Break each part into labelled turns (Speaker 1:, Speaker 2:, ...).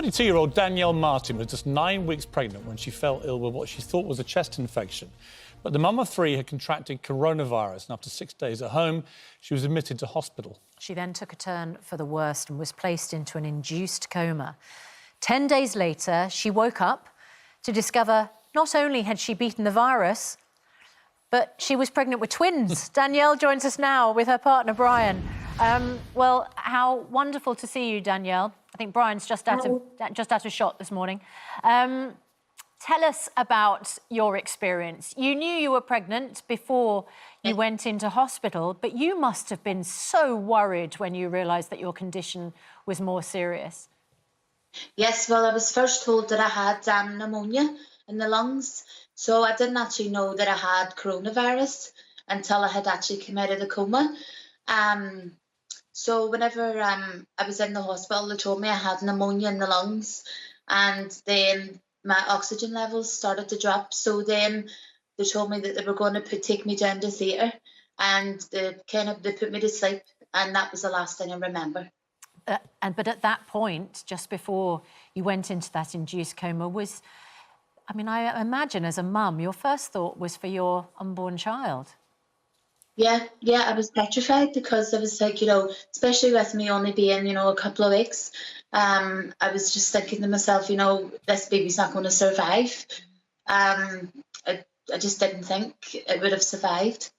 Speaker 1: 32-year-old Danielle Martin was just 9 weeks pregnant when she fell ill with what she thought was a chest infection. But the mum of three had contracted coronavirus, and after 6 days at home, she was admitted to hospital.
Speaker 2: She then took a turn for the worst and was placed into an induced coma. 10 days later, she woke up to discover not only had she beaten the virus, but she was pregnant with twins. Danielle joins us now with her partner, Brian. Well, how wonderful to see you, Danielle. I think Brian's just out of shot this morning. Tell us about your experience. You knew you were pregnant before you went into hospital, but you must have been so worried when you realised that your condition was more serious.
Speaker 3: Yes, well, I was first told that I had pneumonia in the lungs, so I didn't actually know that I had coronavirus until I had actually come out of the coma. So whenever I was in the hospital, they told me I had pneumonia in the lungs, and then my oxygen levels started to drop. So then they told me that they were going to take me down to theatre, and they put me to sleep, and that was the last thing I remember.
Speaker 2: But at that point, just before you went into that induced coma, I imagine as a mum, your first thought was for your unborn child.
Speaker 3: Yeah, I was petrified because I was like, especially with me only being, a couple of weeks, I was just thinking to myself, this baby's not going to survive. I just didn't think it would have survived.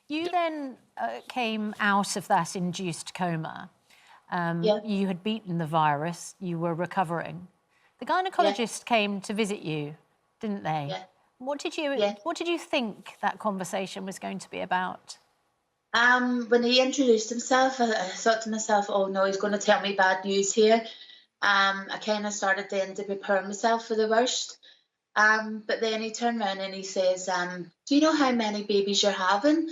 Speaker 3: You
Speaker 2: then came out of that induced coma. You had beaten the virus, you were recovering. The gynaecologist came to visit you, didn't they?
Speaker 3: Yeah.
Speaker 2: What did you think that conversation was going to be about?
Speaker 3: When he introduced himself, I thought to myself, oh no, he's going to tell me bad news here. I kind of started then to prepare myself for the worst. But then he turned around and he says, do you know how many babies you're having?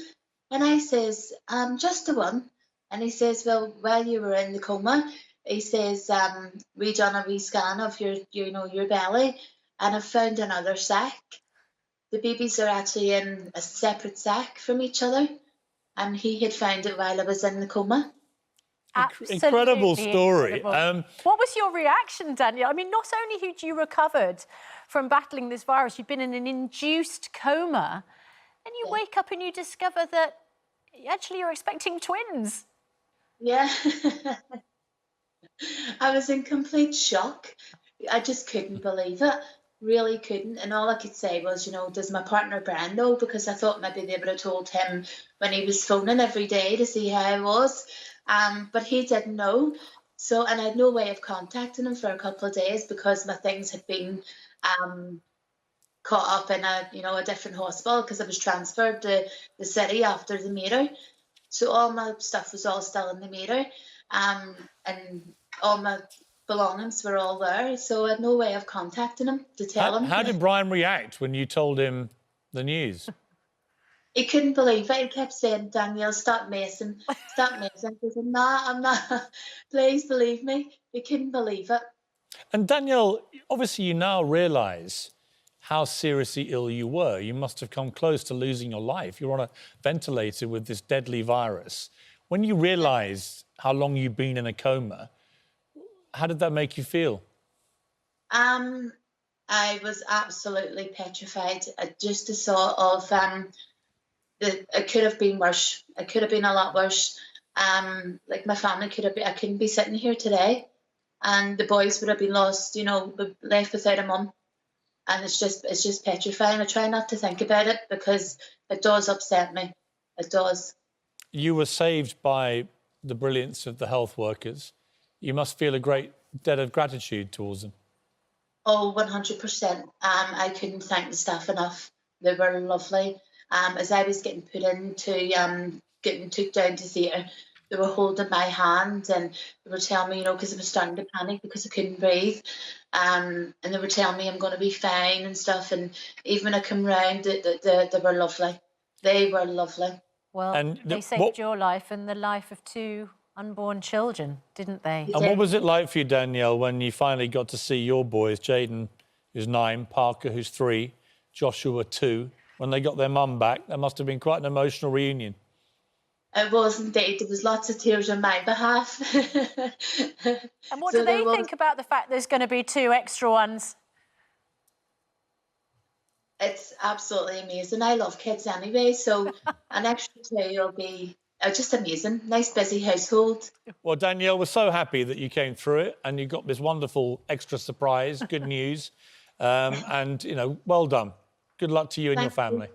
Speaker 3: And I says, just the one. And he says, well, while you were in the coma, he says, we done a wee scan of your belly, and I found another sac. The babies are actually in a separate sac from each other, and he had found it while I was in the coma.
Speaker 1: Incredible story.
Speaker 2: Incredible. What was your reaction, Danielle? I mean, not only had you recovered from battling this virus, you'd been in an induced coma, and you wake up and you discover that actually you're expecting twins.
Speaker 3: Yeah. I was in complete shock. I just couldn't believe it. Really couldn't. And all I could say was, does my partner Brian know? Because I thought maybe they would have told him when he was phoning every day to see how I was. But he didn't know. So, and I had no way of contacting him for a couple of days because my things had been caught up in a different hospital because I was transferred to the city after the meter. So all my stuff was all still in the meter, and all my belongings were all there. So I had no way of contacting him to tell him.
Speaker 1: How did Brian react when you told him the news?
Speaker 3: He couldn't believe it. He kept saying, Danielle, stop messing, stop messing. I said, no, I'm not. Please believe me. He couldn't believe it.
Speaker 1: And Danielle, obviously you now realise how seriously ill you were. You must have come close to losing your life. You're on a ventilator with this deadly virus. When you realised how long you'd been in a coma, how did that make you feel?
Speaker 3: I was absolutely petrified. Just the thought of it could have been worse. It could have been a lot worse. Like my family I couldn't be sitting here today, and the boys would have been lost, left without a mum. And it's just petrifying. I try not to think about it because it does upset me. It does. You
Speaker 1: were saved by the brilliance of the health workers. You must feel a great debt of gratitude towards them.
Speaker 3: Oh, 100%. I couldn't thank the staff enough. They were lovely. As I was getting put into getting took down to theatre, they were holding my hand and they were telling me, because I was starting to panic because I couldn't breathe. And they were telling me I'm going to be fine and stuff. And even when I come round, they were lovely. They were lovely.
Speaker 2: Well, and they saved your life and the life of two unborn children, didn't they?
Speaker 1: And what was it like for you, Danielle, when you finally got to see your boys, Jaden, who's 9, Parker, who's 3, Joshua, 2, when they got their mum back? That must have been quite an emotional reunion.
Speaker 3: It was indeed. There was lots of tears on my behalf.
Speaker 2: And what
Speaker 3: So
Speaker 2: do they
Speaker 3: there was-
Speaker 2: think about the fact there's going to be 2 extra ones?
Speaker 3: It's absolutely amazing. I love kids anyway, so an extra 2 will be just amazing. Nice, busy household.
Speaker 1: Well, Danielle, we're so happy that you came through it and you got this wonderful extra surprise, good news. And, you know, well done. Good luck to you and your
Speaker 3: Thank you.
Speaker 1: family.